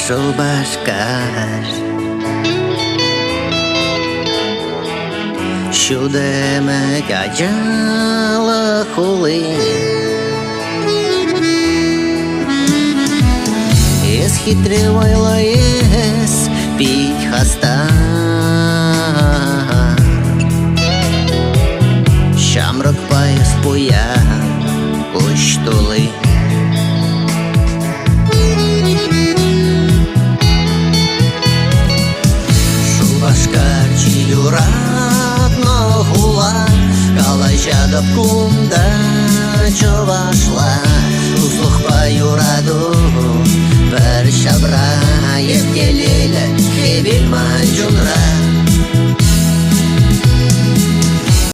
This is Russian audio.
Шубашкар Şudemek acılı kuli Исхитрила ес пить хаста Шамрак пояс пуя куштулы Шубашкар чиюратно хула Калачадап кумда чувашла Узлух по юраду бір шабра Евгелеля хевельма джунра